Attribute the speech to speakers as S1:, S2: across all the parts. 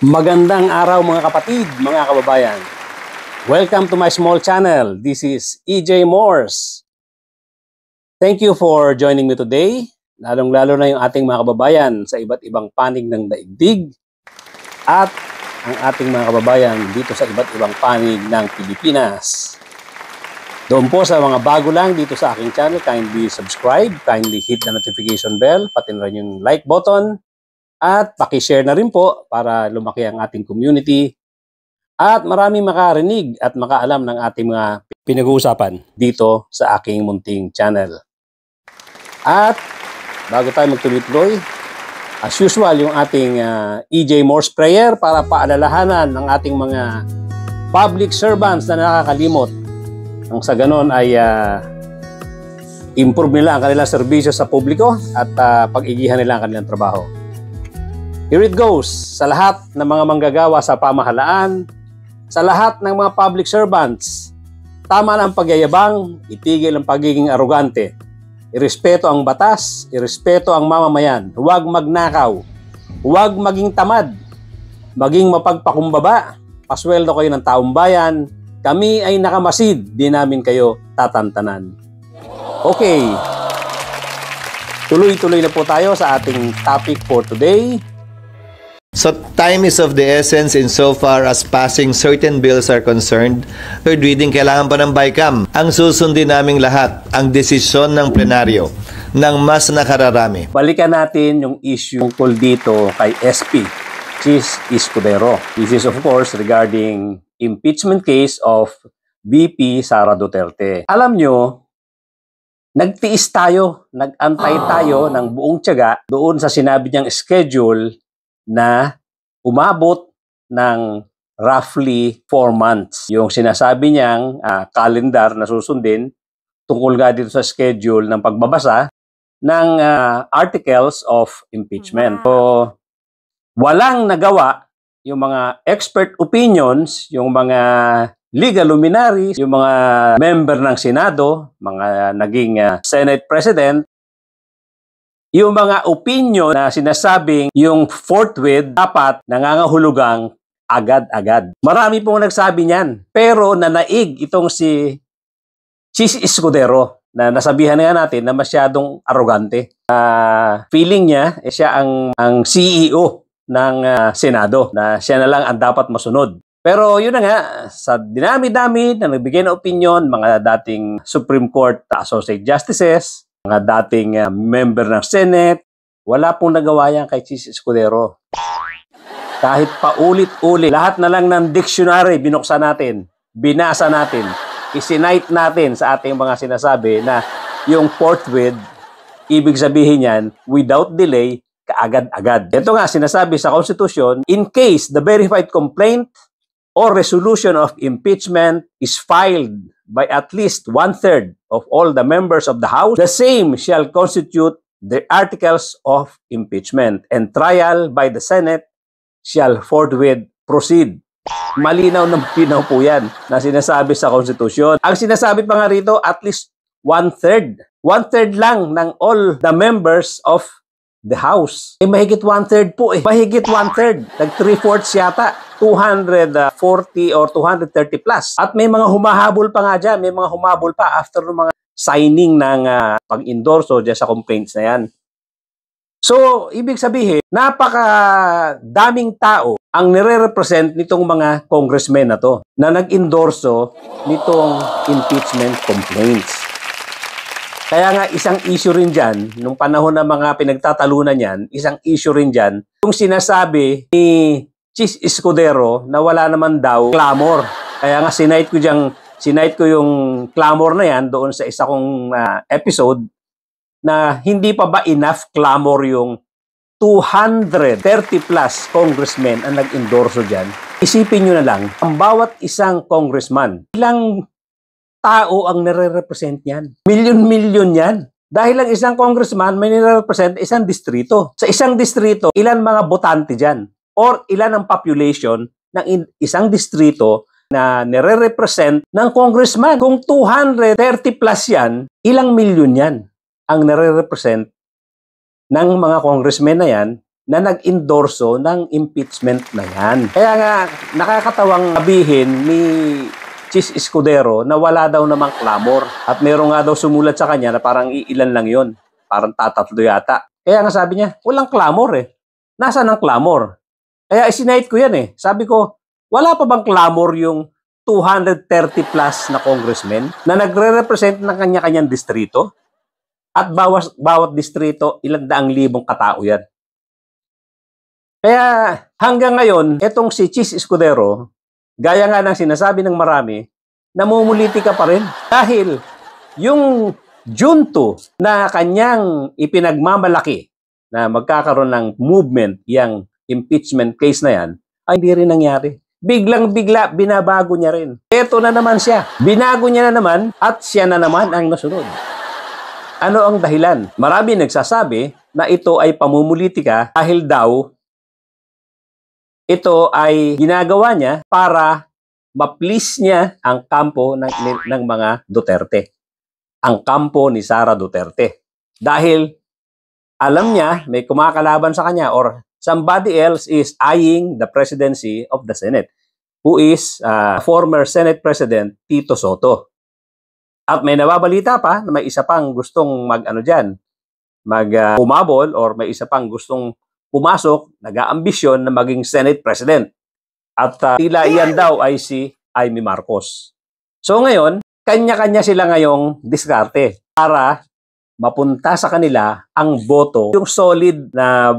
S1: Magandang araw mga kapatid, mga kababayan. Welcome to my small channel. This is EJ Morse. Thank you for joining me today. Lalong-lalo na yung ating mga kababayan sa iba't ibang panig ng daigdig at ang ating mga kababayan dito sa iba't ibang panig ng Pilipinas. Doon po sa mga bago lang dito sa aking channel, kindly subscribe, kindly hit the notification bell, pati na rin yung like button. At pakishare na rin po para lumaki ang ating community at maraming makarinig at makaalam ng ating mga pinag-uusapan dito sa aking munting channel. At bago tayo magtuloy-tuloy, as usual yung ating EJ Morse prayer para paalalahanan ng ating mga public servants na nakakalimot. Ang sa ganon ay improve nila ang kanilang serbisyo sa publiko at pag-igihan nila ang kanilang trabaho. Here it goes sa lahat ng mga manggagawa sa pamahalaan, sa lahat ng mga public servants. Tama na ang pagyayabang, itigil ang pagiging arugante. Irespeto ang batas, irespeto ang mamamayan. Huwag magnakaw, huwag maging tamad, maging mapagpakumbaba. Pasweldo kayo ng taong bayan, kami ay nakamasid, di namin kayo tatantanan. Okay, tuloy-tuloy na po tayo sa ating topic for today.
S2: So time is of the essence insofar as passing certain bills are concerned. Third reading, kailangan pa ng BICAM. Ang susundin naming lahat, ang desisyon ng plenaryo ng mas nakararami.
S1: Balikan natin yung issue tungkol dito kay SP, Chis Escudero. This is of course regarding impeachment case of VP Sara Duterte. Alam nyo, nagtiis tayo, nag-antay tayo ng buong tiyaga doon sa sinabi niyang schedule na umabot ng roughly 4 months. Yung sinasabi niyang calendar na susundin tungkol nga dito sa schedule ng pagbabasa ng articles of impeachment. So, walang nagawa yung mga expert opinions, yung mga legal luminaries, yung mga member ng Senado, mga naging Senate President, yung mga opinion na sinasabing yung forthwith dapat nangangahulugang agad-agad. Marami pong nagsabi niyan. Pero nanaig itong si Chis Escudero na nasabihan nga natin na masyadong arrogante. Feeling niya, siya ang CEO ng Senado, na siya na lang ang dapat masunod. Pero yun na nga, sa dinami-dami na nagbigay ng opinion, mga dating Supreme Court Associate Justices, mga dating member ng Senate, wala pong nagawa yan kay Chis Escudero. Kahit paulit-ulit, lahat na lang ng dictionary binuksan natin, binasa natin, isinite natin sa ating mga sinasabi na yung forthwith, ibig sabihin yan, without delay, kaagad-agad. Ito nga, sinasabi sa Constitution, in case the verified complaint or resolution of impeachment is filed by at least 1/3 of all the members of the House, the same shall constitute the articles of impeachment, and trial by the Senate shall forthwith proceed. Malinaw ng pinaw po yan na sinasabi sa Constitution. Ang sinasabi pa nga rito, at least 1/3. 1/3 lang ng all the members of the House. Mahigit 1/3 po eh. Mahigit 1/3. Nag 3/4 yata. 240 or 230 plus. At may mga humahabol pa nga dyan. May mga humabol pa after ng mga signing ng pag-endorso dyan sa complaints na yan. So, ibig sabihin, napakadaming tao ang nire-represent nitong mga congressmen na to na nag-endorso nitong impeachment complaints. Kaya nga isang issue rin dyan, nung panahon ng mga pinagtatalunan yan, isang issue rin dyan, yung sinasabi ni Chis Escudero na wala naman daw clamor. Kaya nga sinite ko yung clamor na yan doon sa isa kong episode na hindi pa ba enough clamor yung 230 plus congressmen ang nag-endorso dyan. Isipin nyo na lang, ang bawat isang congressman, ilang tao ang nire-represent yan? Milyon-milyon yan. Dahil lang isang congressman may nire-represent isang distrito. Sa isang distrito, ilan mga botante dyan? Or ilan ang population ng isang distrito na nire-represent ng congressman? Kung 230 plus yan, ilang milyon yan ang nire-represent ng mga congressmen na yan na nag-endorso ng impeachment na yan. Kaya nga, nakakatawang sabihin ni Chis Escudero na wala daw namang clamor. At meron nga daw sumulat sa kanya na parang iilan lang yon, parang tatatlo yata. Kaya nga sabi niya, walang clamor eh. Nasaan ang clamor? Kaya isinahit ko yan eh. Sabi ko, wala pa bang clamor yung 230 plus na congressmen na nagre-represent ng kanya-kanyang distrito? At bawat distrito, 100,000 katao yan. Kaya hanggang ngayon, etong si Chis Escudero, gaya nga ng sinasabi ng marami, namumulitika pa rin. Dahil yung junto na kanyang ipinagmamalaki na magkakaroon ng movement, yung impeachment case na yan, ay hindi rin nangyari. Biglang-bigla, binabago niya rin. Eto na naman siya. Binago niya na naman at siya na naman ang nasunod. Ano ang dahilan? Marami nagsasabi na ito ay pamumulitika dahil daw ito ay ginagawa niya para ma-please niya ang kampo ng mga Duterte. Ang kampo ni Sara Duterte. Dahil alam niya may kumakalaban sa kanya or somebody else is eyeing the presidency of the Senate, who is former Senate President Tito Sotto. At may nababalita pa na may isa pang gustong umabol or may isa pang gustong pumasok, nag-aambisyon na maging Senate President. At tila iyan daw ay si Amy Marcos. So ngayon, kanya-kanya sila ngayong diskarte para mapunta sa kanila ang boto, yung solid na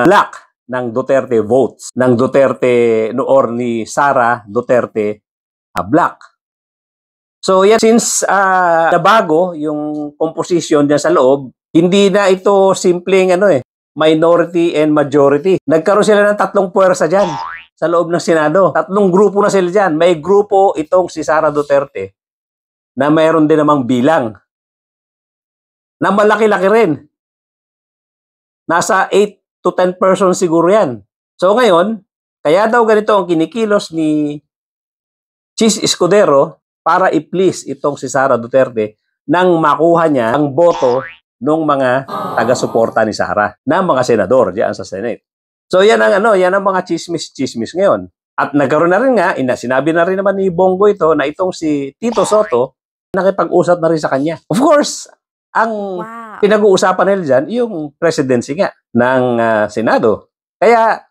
S1: block ng Duterte votes, ng Duterte or ni Sara Duterte block. So yan, since nabago yung composition diyan sa loob, hindi na ito simpleng minority and majority. Nagkaroon sila ng 3 puwersa diyan sa loob ng Senado. 3 grupo na sila diyan. May grupo itong si Sara Duterte na mayroon din namang bilang na malaki-laki rin. Nasa 8 to 10 persons siguro yan. So ngayon, kaya daw ganito ang kinikilos ni Chis Escudero para i-please itong si Sara Duterte nang makuha niya ang boto ng mga taga-suporta ni Sara na mga senador diyan sa Senate. So yan ang mga chismis ngayon. At nagkaroon na rin nga, sinabi na rin naman ni Bongo ito na itong si Tito Sotto nakipag-usap na rin sa kanya. Of course, ang pinag-uusapan nila dyan, yung presidency nga ng Senado. Kaya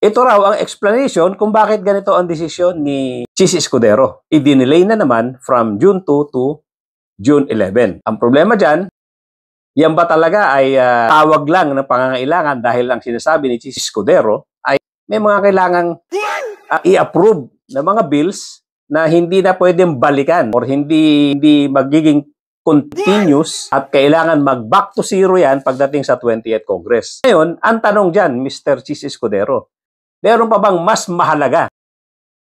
S1: ito raw ang explanation kung bakit ganito ang desisyon ni Chis Escudero. I-delay na naman from June 2 to June 11. Ang problema dyan, yan ba talaga ay tawag lang ng pangangailangan dahil ang sinasabi ni Chis Escudero ay may mga kailangang i-approve na mga bills na hindi na pwedeng balikan or hindi magiging continuous at kailangan mag-back to zero yan pagdating sa 20th Congress. Ngayon, ang tanong dyan, Mr. Chis Escudero, meron pa bang mas mahalaga?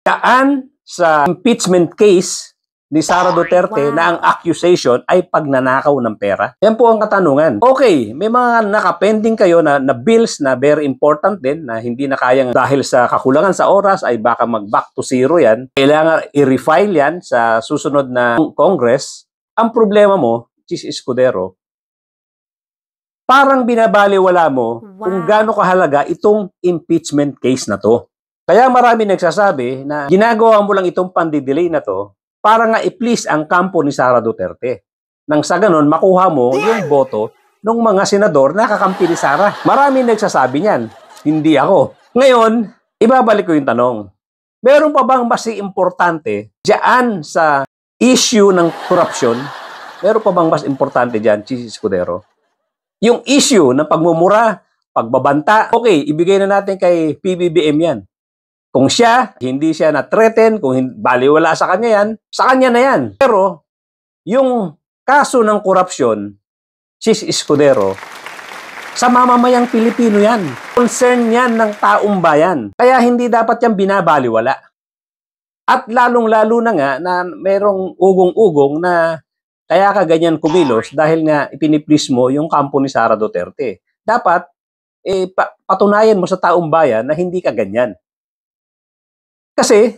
S1: Saan sa impeachment case ni Sara Duterte na ang accusation ay pagnanakaw ng pera? Yan po ang katanungan. Okay, may mga nakapending kayo na bills na very important din na hindi na kayang dahil sa kakulangan sa oras ay baka mag-back to zero yan. Kailangan i-refile yan sa susunod na Congress. Ang problema mo, Chis Escudero, parang binabaliwala mo kung gaano kahalaga itong impeachment case na to. Kaya marami nagsasabi na ginagawa mo lang itong pandidelay na to para nga i-please ang kampo ni Sara Duterte. Nang sa ganon, makuha mo yung boto ng mga senador na kakampi ni Sara. Marami nagsasabi niyan, hindi ako. Ngayon, ibabalik ko yung tanong. Meron pa bang mas importante diyan sa issue ng korupsyon? Meron pa bang mas importante diyan, Chis Escudero? Yung issue ng pagmumura, pagbabanta, okay, ibigay na natin kay PBBM yan. Kung hindi siya na-threaten, kung baliwala sa kanya yan, sa kanya na yan. Pero, yung kaso ng korupsyon, Chis Escudero, sa mamamayang Pilipino yan. Concern yan ng taong bayan. Kaya hindi dapat yan binabaliwala. At lalong-lalo na nga na merong ugong-ugong na kaya ka ganyan kumilos dahil nga ipiniplease mo yung kampo ni Sara Duterte. Dapat patunayan mo sa taong bayan na hindi ka ganyan. Kasi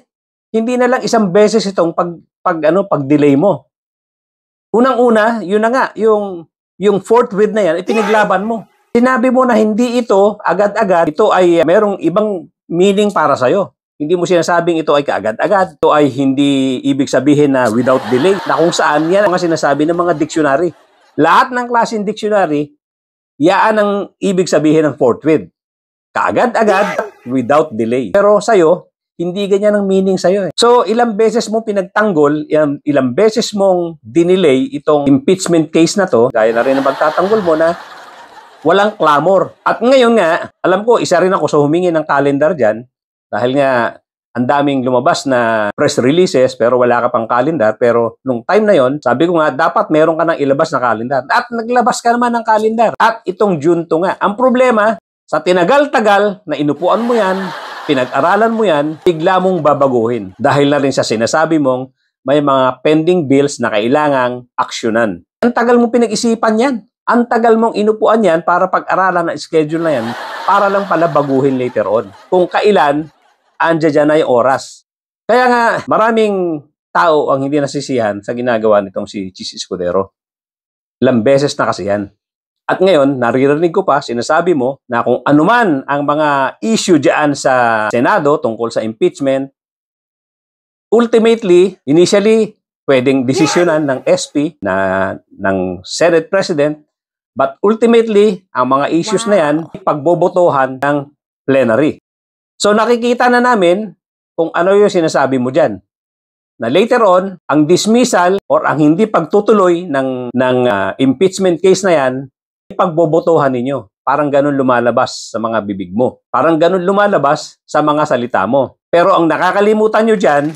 S1: hindi na lang isang beses itong pag-delay mo. Unang-una, yun na nga, yung fourth with na yan, ipinaglaban mo. Sinabi mo na hindi ito agad-agad, ito ay merong ibang meaning para sa'yo. Hindi mo sinasabing ito ay kaagad-agad, ito ay hindi ibig sabihin na without delay, na kung saan yan ang mga sinasabi ng mga dictionary. Lahat ng klaseng dictionary, yaan ang ibig sabihin ng forthwith. Kaagad-agad, without delay. Pero sa'yo, hindi ganyan ang meaning sa'yo. So, ilang beses mong pinagtanggol, ilang beses mong dinelay itong impeachment case na to, gaya na rin ang pagtatanggol mo na walang clamor. At ngayon nga, alam ko, isa rin ako sa humingi ng calendar dyan, dahil nga, ang daming lumabas na press releases pero wala ka pang calendar. Pero nung time na yon, sabi ko nga, dapat meron ka ng ilabas na calendar. At naglabas ka naman ng calendar. At itong June 2 nga. Ang problema, sa tinagal-tagal na inupuan mo yan, pinag-aralan mo yan, bigla mong babaguhin. Dahil na rin sa sinasabi mong may mga pending bills na kailangang aksyonan. Ang tagal mong pinag-isipan yan. Ang tagal mong inupuan yan para pag-aralan na schedule na yan para lang pala baguhin later on. Kung kailan, andyan dyan na yung oras. Kaya nga, maraming tao ang hindi nasisihan sa ginagawa nitong si Chis Escudero. Ilang beses na kasi yan. At ngayon, naririnig ko pa, sinasabi mo na kung anuman ang mga issue dyan sa Senado tungkol sa impeachment, ultimately, initially, pwedeng desisyonan ng SP ng Senate President, but ultimately, ang mga issues na yan, pagbobotohan ng plenary. So nakikita na namin kung ano yung sinasabi mo dyan. Na later on, ang dismissal or ang hindi pagtutuloy ng impeachment case na yan, pagbobotohan ninyo. Parang ganun lumalabas sa mga bibig mo. Parang ganun lumalabas sa mga salita mo. Pero ang nakakalimutan nyo dyan,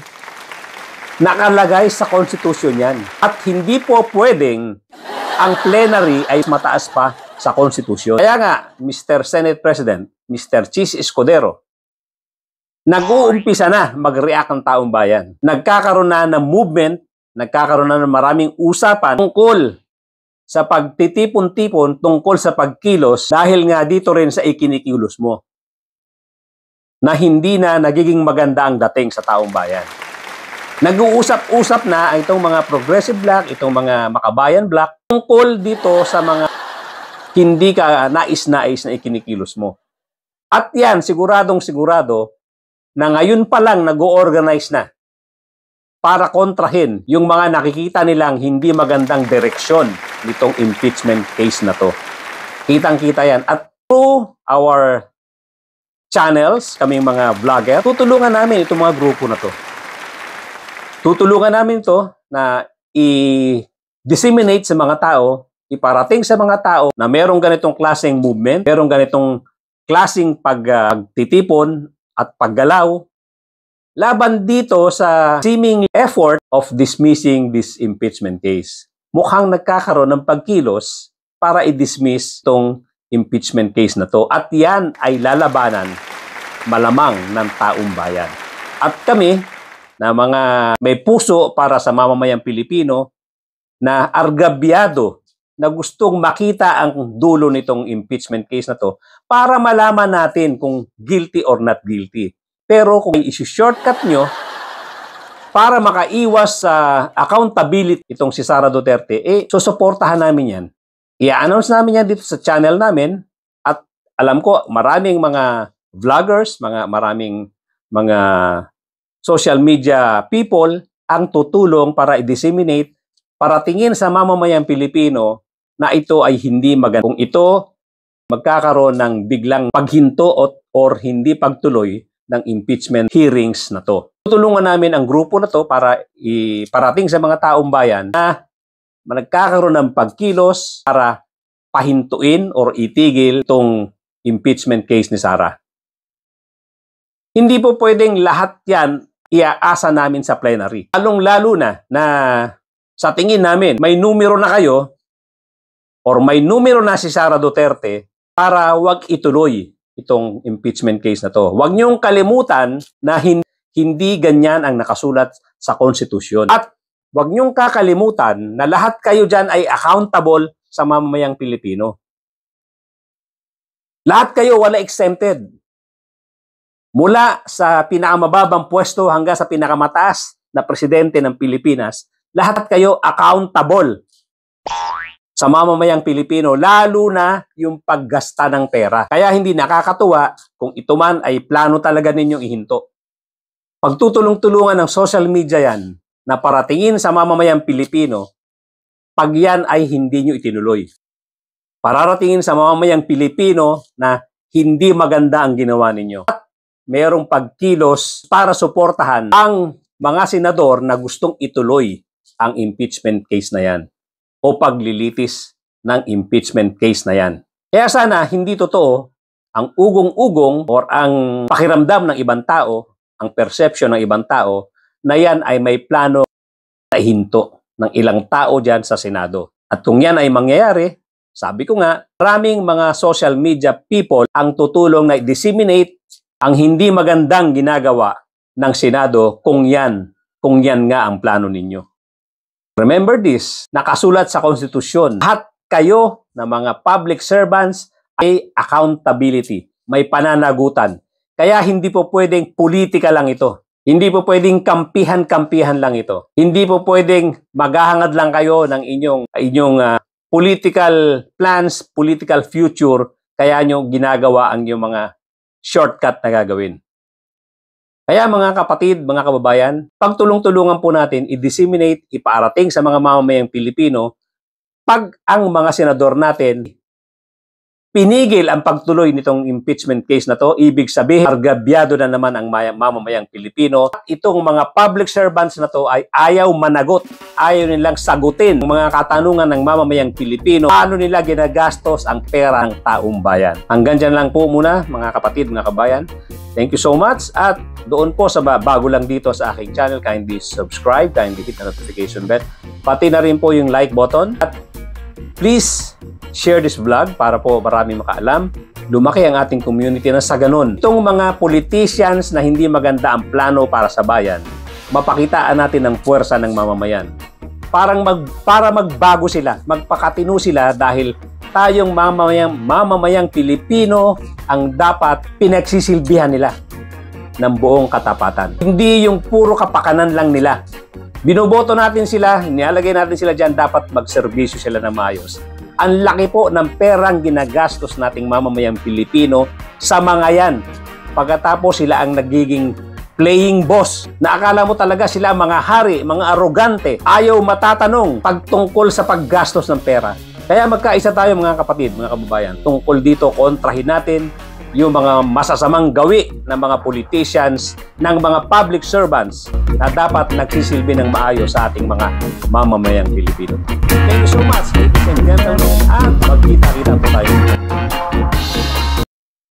S1: nakalagay sa Constitution yan. At hindi po pwedeng ang plenary ay mataas pa sa Constitution. Kaya nga, Mr. Senate President, Mr. Chis Escudero, nag-uumpisa na mag-react ang taong bayan. Nagkakaroon na ng movement, nagkakaroon na ng maraming usapan tungkol sa pagtitipon-tipon, tungkol sa pagkilos, dahil nga dito rin sa ikinikilos mo na hindi na nagiging maganda ang dating sa taong bayan. Nag-uusap-usap na itong mga progressive bloc, itong mga makabayan bloc, tungkol dito sa mga hindi ka nais-nais na ikinikilos mo. At yan, siguradong-sigurado, na ngayon pa lang nag-o-organize na para kontrahin yung mga nakikita nilang hindi magandang direksyon nitong impeachment case na to. Kitang-kita yan. At through our channels, kaming mga vlogger, tutulungan namin itong mga grupo na to. Tutulungan namin to na i-disseminate sa mga tao, iparating sa mga tao na merong ganitong klaseng movement, merong ganitong klaseng pagtitipon at paggalaw laban dito sa seeming effort of dismissing this impeachment case. Mukhang nagkakaroon ng pagkilos para i-dismiss itong impeachment case na to. At yan ay lalabanan malamang ng taong bayan. At kami, na mga may puso para sa mamamayang Pilipino, na argabyado, na gustong makita ang dulo nitong impeachment case na to para malaman natin kung guilty or not guilty. Pero kung i-shortcut nyo para makaiwas sa accountability itong si Sara Duterte, susuportahan namin yan. I-announce namin yan dito sa channel namin at alam ko maraming mga vloggers, maraming mga social media people ang tutulong para i-disseminate, para tingin sa mamamayang Pilipino na ito ay hindi maganda. Kung ito magkakaroon ng biglang paghinto or hindi pagtuloy ng impeachment hearings na to. Tutulungan namin ang grupo na to para iparating sa mga taong bayan na nagkakaroon ng pagkilos para pahintuin or itigil itong impeachment case ni Sara. Hindi po pwedeng lahat yan iaasa namin sa plenary. Lalong-lalo na sa tingin namin may numero na kayo or may numero na si Sara Duterte para wag ituloy itong impeachment case na to. Huwag niyong kalimutan na hindi ganyan ang nakasulat sa konstitusyon. At huwag niyong kakalimutan na lahat kayo dyan ay accountable sa mamamayang Pilipino. Lahat kayo wala exempted. Mula sa pinakamababang pwesto hanggang sa pinakamataas na presidente ng Pilipinas, lahat kayo accountable sa mamamayang Pilipino, lalo na yung paggasta ng pera. Kaya hindi nakakatuwa kung ito man ay plano talaga ninyong ihinto. Pagtutulong-tulungan ng social media yan na paratingin sa mamamayang Pilipino, pag yan ay hindi nyo itinuloy. Pararatingin sa mamamayang Pilipino na hindi maganda ang ginawa ninyo. At mayroong pagkilos para suportahan ang mga senador na gustong ituloy ang impeachment case na yan o paglilitis ng impeachment case na yan. Kaya sana hindi totoo ang ugong-ugong or ang pakiramdam ng ibang tao, ang perception ng ibang tao na yan ay may plano na hinto ng ilang tao dyan sa Senado. At kung yan ay mangyayari, sabi ko nga, maraming mga social media people ang tutulong na disseminate ang hindi magandang ginagawa ng Senado kung yan nga ang plano ninyo. Remember this, nakasulat sa konstitusyon, lahat kayo na mga public servants ay accountability, may pananagutan. Kaya hindi po pwedeng politika lang ito. Hindi po pwedeng kampihan-kampihan lang ito. Hindi po pwedeng maghahangad lang kayo ng inyong political plans, political future, kaya nyo ginagawa ang inyong mga shortcut na gagawin. Kaya mga kapatid, mga kababayan, pagtulong-tulungan po natin, i-disseminate, ipaarating sa mga mamamayang Pilipino, pag ang mga senador natin pinigil ang pagtuloy nitong impeachment case na to, ibig sabihin, argabyado na naman ang mamamayang Pilipino. At itong mga public servants na to ay ayaw managot, ayaw nilang sagutin ang mga katanungan ng mamamayang Pilipino, paano nila ginagastos ang pera ng taong bayan. Hanggang dyan lang po muna, mga kapatid, mga kabayan. Thank you so much. At doon po sa bago lang dito sa aking channel, kindly subscribe, kindly hit the notification bell. Pati na rin po yung like button. At please share this vlog para po marami makaalam. Lumaki ang ating community na sa ganun. Itong mga politicians na hindi maganda ang plano para sa bayan, mapakitaan natin ang puwersa ng mamamayan. Para magbago sila, magpakatino sila dahil tayong mamamayang Pilipino ang dapat pinagsisilbihan nila ng buong katapatan. Hindi yung puro kapakanan lang nila. Binoboto natin sila, nilalagay natin sila dyan, dapat magserbisyo sila na maayos. Ang laki po ng perang ginagastos nating mamamayang Pilipino sa mga yan. Pagkatapos sila ang nagiging playing boss, na akala mo talaga sila mga hari, mga arogante, ayaw matatanong pagtungkol sa paggastos ng pera. Kaya magkaisa tayo mga kapatid, mga kababayan, tungkol dito, kontrahin natin yung mga masasamang gawi ng mga politicians, ng mga public servants na dapat nagsisilbi ng maayos sa ating mga mamamayang Pilipino. Thank you so much.